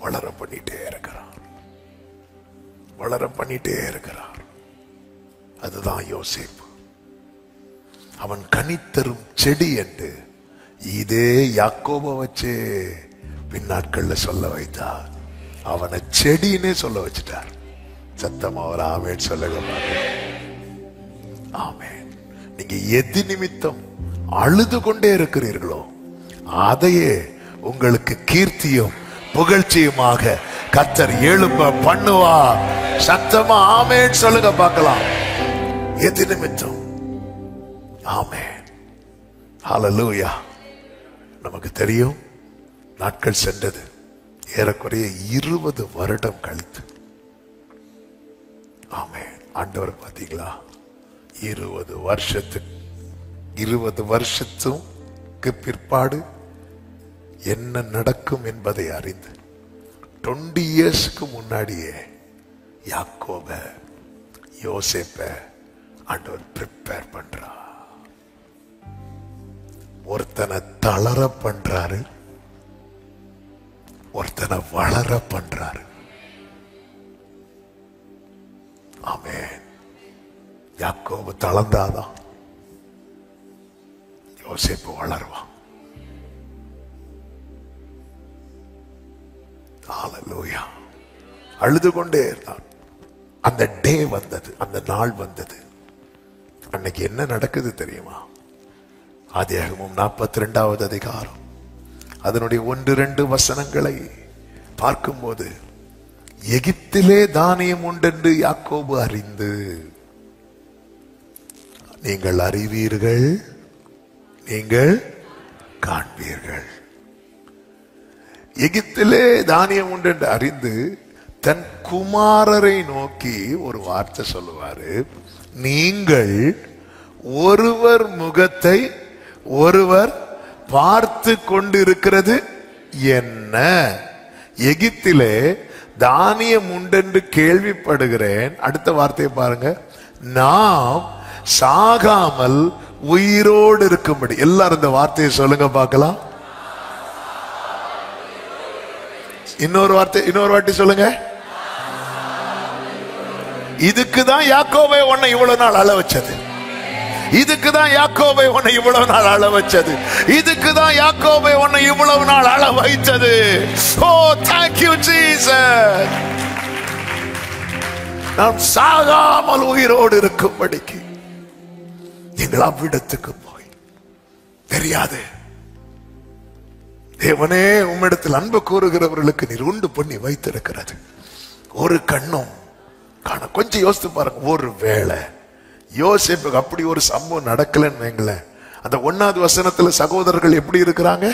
வளர பண்ணிட்டே இருக்கிறார், வளர பண்ணிட்டே இருக்கிறார். அதுதான் யோசேப்பு. அவன் கனித்தரும் செடி என்று இதே யாக்கோபை வச்சு பின்னாட்கள்ல சொல்ல வைத்தார். அவனை செடின்னே சொல்ல வச்சுட்டார். சத்தம் அவர் ஆமேன் சொல்லுங்க. ஆமேன். நீங்க எது நிமித்தம் அழுது கொண்டே இருக்கிறீர்களோ அதையே உங்களுக்கு கீர்த்தியும் புகழ்ச்சியுமாக கர்த்தர் எழும்ப பண்ணுவார். சத்தமா ஆமேன் சொல்லுங்க பார்க்கலாம். எது நிமித்தம்? ஆமேன். ஹல்லேலூயா. நமக்கு தெரியும் நாட்கள் சென்றது ஏறக்குறைய 20 வருடம் கழித்து. ஆமேன். ஆண்டவர் பாத்தீங்களா, 20 வருஷத்துக்கு பிற்பாடு என்ன நடக்கும் என்பதை அறிந்து 20 இயர்ஸ்க்கு முன்னாடியே யாக்கோப யோசேப்ப ஆண்டவர் ப்ரிப்பேர் பண்றார். ஒருத்தனை தளர பண்றாரு, ஒருத்தனை வளர பண்றாரு. ஆமென். யாக்கோபு தளர்ந்தாதான் யோசேப்பு வளருவான். ஹல்லேலூயா. அழுது கொண்டே இருந்தான். அந்த டே வந்தது, அந்த நாள் வந்தது. அன்னைக்கு என்ன நடக்குது தெரியுமா? ஆதியாகமம் 42வது அதிகாரம் அதனுடைய 1-2 வசனங்களை பார்க்கும்போது, எகிப்திலே தானியம் உண்டென்று யாக்கோபு அறிந்து, நீங்கள் அறிவீர்கள், நீங்கள் காண்பீர்கள். எகிப்திலே தானியம் உண்டென்று அறிந்து தன் குமாரரை நோக்கி ஒரு வார்த்தை சொல்லுவாரு. நீங்கள் ஒருவர் முகத்தை ஒருவர் பார்த்து கொண்டிருக்கிறது என்ன? எகிப்திலே தானியம் உண்டென்று கேள்விப்படுகிறேன். அடுத்த வார்த்தையை பாருங்க. நாம் சாகாமல் உயிரோடு இருக்கும்படி. எல்லாரும் இந்த வார்த்தையை சொல்லுங்க பார்க்கலாம். இன்னொரு வார்த்தை சொல்லுங்க. இதுக்குதான் யாக்கோபை உன்னை இவ்வளவு நாள் அழ வச்சது. இதுக்குதான் யாக்கோபை உன்னை இவ்வளவு நாள் அழ வச்சது. இதுக்குதான் யாக்கோபை உன்னை இவ்வளவு நாள் அழ வைத்தது. ஓ, thank you Jesus. நாம் சாகாமல் உயிரோடு இருக்கும்படிக்கு நீங்கள் அவ்விடத்துக்கு போய் தெரியாது. தேவனே உம்மிடத்தில் அன்பு கூறுகிறவர்களுக்கு நீர் உண்டு பண்ணி வைத்திருக்கிறது ஒரு கண்ணும் காண. கொஞ்சம் யோசித்து பாருங்க. ஒரு வேளை யோசேப்புக்கு அப்படி ஒரு சம்பவம் நடக்கலன்னு வைங்களேன், அந்த 1வது வசனத்துல சகோதரர்கள் எப்படி இருக்கிறாங்க?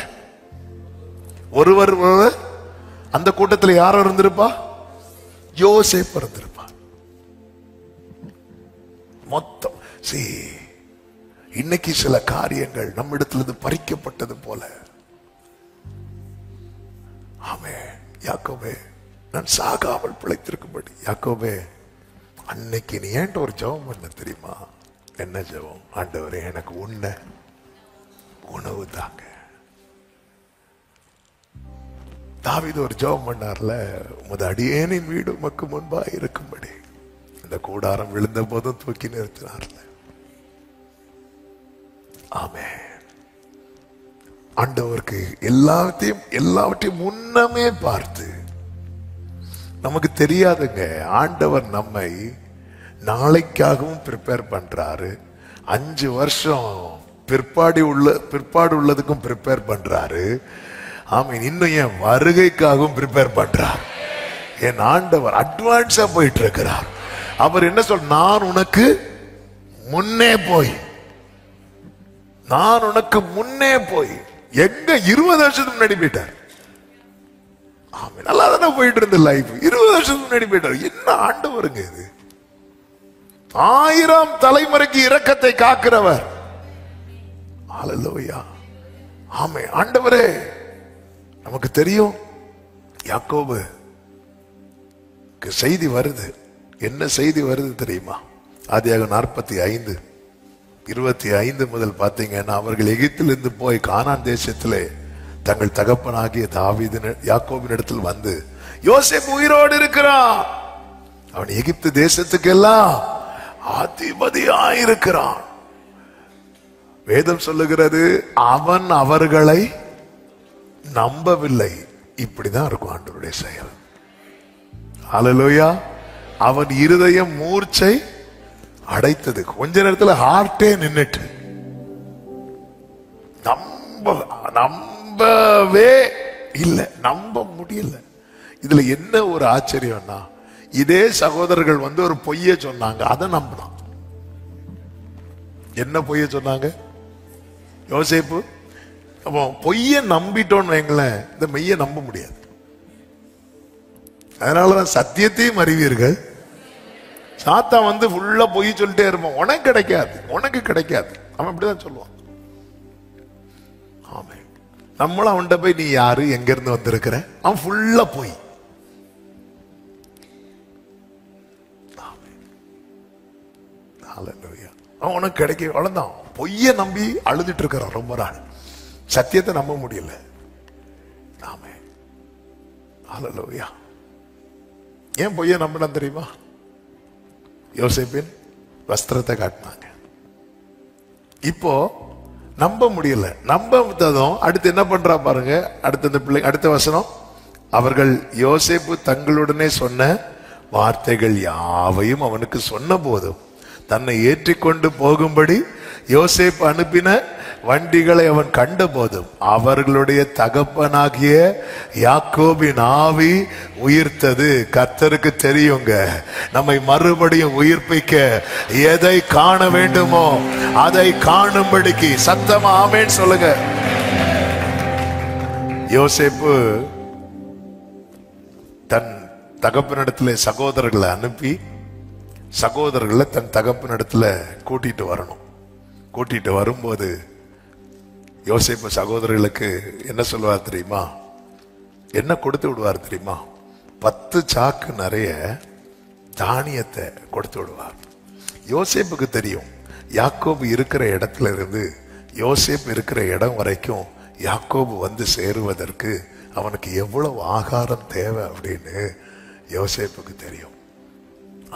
ஒருவர் அந்த கூட்டத்தில் யாரும் இருந்திருப்பா? யோசேப்பு இருந்திருப்பா. மொத்தம் இன்னைக்கு சில காரியங்கள் நம்மிடத்திலிருந்து பறிக்கப்பட்டது போல. ஆமென். யாக்கோபே, நான் சாகாமல் பிழைத்திருக்கும்படி. யாக்கோபே, அன்னைக்கு நீ ஏன்ட்ட ஒரு ஜெபம் பண்ண தெரியுமா? என்ன ஜெபம்? ஆண்டவரே, எனக்கு உணவு தாங்க. தாவீது ஒரு ஜெபம் பண்ணார்ல, உமது அடியேனின் வீடு உமக்கு முன்பா இருக்கும்படி. இந்த கூடாரம் விழுந்த போதும் தூக்கி நிறுத்தினார்ல. ஆமென். ஆண்டவருக்கு எல்லாவற்றையும் முன்னமே பார்த்து, நமக்கு தெரியாதுங்க, ஆண்டவர் நம்மை நாளைக்காகவும் ப்ரிப்பேர் பண்றாரு. 5 வருஷம் பிற்பாடு உள்ளதுக்கும் ப்ரிப்பேர் பண்றாரு. ஆமீன். இன்னும் என் வருகைக்காகவும் ப்ரிப்பேர் பண்றார். என் ஆண்டவர் அட்வான்ஸா போயிட்டு இருக்கிறார். அவர் என்ன சொல், நான் உனக்கு முன்னே போய், நான் உனக்கு முன்னே போய். எங்க 20 வருஷத்துக்கு முன்னாடி போயிட்டார். ஆமீன். நல்லா தானே போயிட்டு இருந்த லைஃப். 20 வருஷத்துக்கு முன்னாடி போயிட்டார். என்ன ஆண்டவருங்க இது! 1000 தலைமுறைக்கு இரக்கத்தை காக்கிறவர். ஹல்லேலூயா. ஆமென். ஆண்டவரே, நமக்கு தெரியும் யாக்கோபு செய்தி வருது. என்ன செய்தி வருது தெரியுமா? ஆதியாகமம் 45 25 முதல் பாத்தீங்கன்னா, அவர்கள் எகிப்திலிருந்து போய் கானான் தேசத்திலே தங்கள் தகப்பனாகிய தாவீது யாக்கோபின் இடத்தில் வந்து, யோசேப்பு உயிரோடு இருக்கிறான், அவன் எகிப்து தேசத்துக்கெல்லாம் அதிபதியாயிருக்கிறான். வேதம் சொல்லுகிறது, அவன் அவர்களை நம்பவில்லை. இப்படிதான் இருக்கும் ஆண்டவருடைய செயல். ஹல்லேலூயா. அவன் இருதயம் மூர்ச்சை அடைத்தது. கொஞ்ச நேரத்தில் ஹார்ட்டே நின்னுட்டு, நம்பவே இல்லை, நம்ப முடியல. இதுல என்ன ஒரு ஆச்சரியம்னா, இதே சகோதரர்கள் வந்து ஒரு பொய்ய சொன்னாங்க, அதை நம்பினான். என்ன பொய்ய சொன்னாங்க? யோசேப்பு. அப்போ பொய்ய நம்பிட்டோன்னு வைங்களேன், இந்த மெய்ய நம்ப முடியாது. அதனாலதான் சத்தியத்தையும் அறிவீர்கள். சாத்தா வந்து ஃபுல்லா பொய் சொல்லிட்டே இருப்பான், உனக்கு கிடைக்காது, உனக்கு கிடைக்காது. அவன் அப்படிதான் சொல்லுவான். ஆமே, நம்மளும் அவன்கிட்ட போய் நீ யாரு, எங்க இருந்து வந்திருக்கிற, அவன் ஃபுல்லா போய். அவன் உனக்கு கிடைக்க வளர்ந்தான். பொய்ய நம்பி அழுதுட்டு இருக்கிறான் ரொம்ப நாள், சத்தியத்தை நம்ப முடியல. ஆமே, ஹல்லேலூயா. ஏன் பொய்ய நம்பினான் தெரியுமா? யோசேப்பின் வஸ்திரத்தை காட்டினாங்க. இப்போ நம்ப முடியல. நம்பதும் அடுத்து என்ன பண்றா பாருங்க. அடுத்த இந்த பிள்ளை, அடுத்த வசனம், அவர்கள் யோசேப்பு தங்களுடனே சொன்ன வார்த்தைகள் யாவையும் அவனுக்கு சொன்ன போதும் தன்னை ஏற்றிக்கொண்டு போகும்படி யோசேப்பு அனுப்பின வண்டிகளை அவன் கண்ட போதும் அவர்களுடைய தகப்பனாகிய யாக்கோபின் ஆவி உயிர்த்தது. கர்த்தருக்கு தெரியுங்க, நம்மை மறுபடியும் உயிர்ப்பிக்க எதை காண வேண்டுமோ அதை காணும்படிக்கு. சத்தமா ஆமென் சொல்லுங்க. யோசேப்பு தன் தகப்பனிடத்துல சகோதரர்களை அனுப்பி, சகோதரர்களை தன் தகப்பனிடத்துல கூட்டிட்டு வரணும். கூட்டிட்டு வரும்போது யோசேப்பு சகோதரர்களுக்கு என்ன சொல்லுவார் தெரியுமா? என்ன கொடுத்து விடுவார் தெரியுமா? 10 சாக்கு நிறைய தானியத்தை கொடுத்து விடுவார். யோசேப்புக்கு தெரியும், யாக்கோபு இருக்கிற இடத்துல இருந்து யோசேப்பு இருக்கிற இடம் வரைக்கும் யாக்கோபு வந்து சேருவதற்கு அவனுக்கு எவ்வளவு ஆகாரம் தேவை அப்படின்னு யோசேப்புக்கு தெரியும்.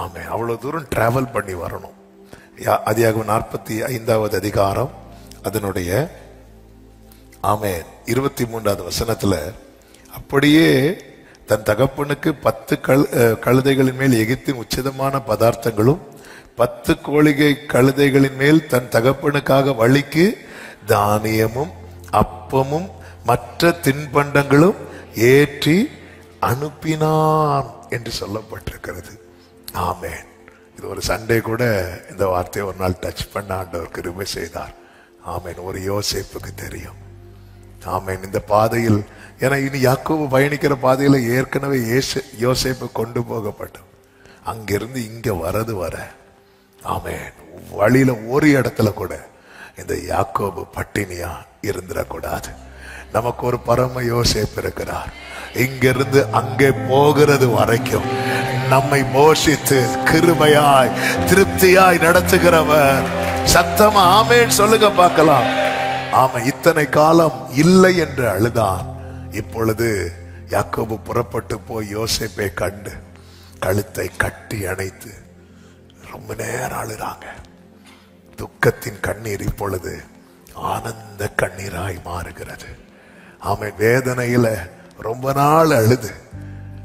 ஆமே, அவ்வளவு தூரம் டிராவல் பண்ணி வரணும். ஆதியாகமம் 45வது அதிகாரம் அதனுடைய 23வது வசனத்துல, அப்படியே தன் தகப்பனுக்கு 10 கழுதைகளின் மேல் எகிப்தின் உச்சிதமான பதார்த்தங்களும் 10 கோழிகை கழுதைகளின் மேல் தன் தகப்பனுக்காக வழிக்கு தானியமும் அப்பமும் மற்ற தின்பண்டங்களும் ஏற்றி அனுப்பினான் என்று சொல்லப்பட்டிருக்கிறது. ஆமென். இது ஒரு சண்டே கூட இந்த வார்த்தையை ஒரு நாள் டச் பண்ண ஆண்டவர் கிருபை செய்தார். ஆமென். ஒரு யோசேப்புக்கு தெரியும். ஆமென். இந்த பாதையில், ஏன்னா இனி யாக்கோபு பயணிக்கிற பாதையில ஏற்கனவே யோசேப்பு கொண்டு போகப்பட்டோம். அங்கிருந்து இங்க வரது வர, ஆமென், வழியில ஒரு இடத்துல கூட இந்த யாக்கோபு பட்டினியா இருந்துடக்கூடாது. நமக்கு ஒரு பரம யோசேப்பு இருக்கிறார். இங்கிருந்து அங்கே போகிறது வரைக்கும் நம்மை போஷித்து கிருபையாய் திருப்தியாய் நடத்துகிறவர். சத்தமா ஆமென் சொல்லுங்க பார்க்கலாம். ஆமா, இத்தனை காலம் இல்லை என்று அழுதான். இப்பொழுது யாக்கோபு புறப்பட்டு போய் யோசேப்பை கண்டு கழுத்தை கட்டி அணைத்து ரொம்ப நேரம் அழுறாங்க. துக்கத்தின் கண்ணீர் இப்பொழுது ஆனந்த கண்ணீராய் மாறுகிறது. ஆமென். வேதனையில ரொம்ப நாள் அழுது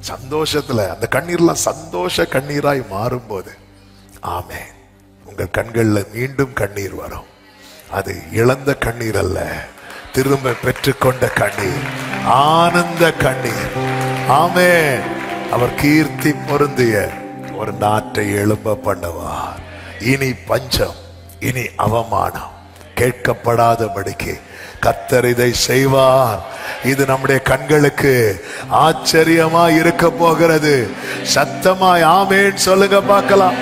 சந்தோஷத்துல அந்த கண்ணீர்லாம் சந்தோஷ கண்ணீராய் மாறும்போது, ஆமென், உங்கள் கண்கள்ல மீண்டும் கண்ணீர் வரும். அது இழந்த கண்ணீர் அல்ல, திரும்ப பெற்றுக்கொண்ட கண்ணீர், ஆனந்த கண்ணீர். ஆமென். அவர் கீர்த்தி பொருந்திய ஒரு நாட்டை எழும்ப பண்ணுவார். இனி பஞ்சம், இனி அவமானம் கேட்கப்படாதபடிக்கு கர்த்தர் இதை செய்வார். இது நம்முடைய கண்களுக்கு ஆச்சரியமா இருக்க போகிறது. சத்தமாய் ஆமென் சொல்லுங்க பார்க்கலாம்.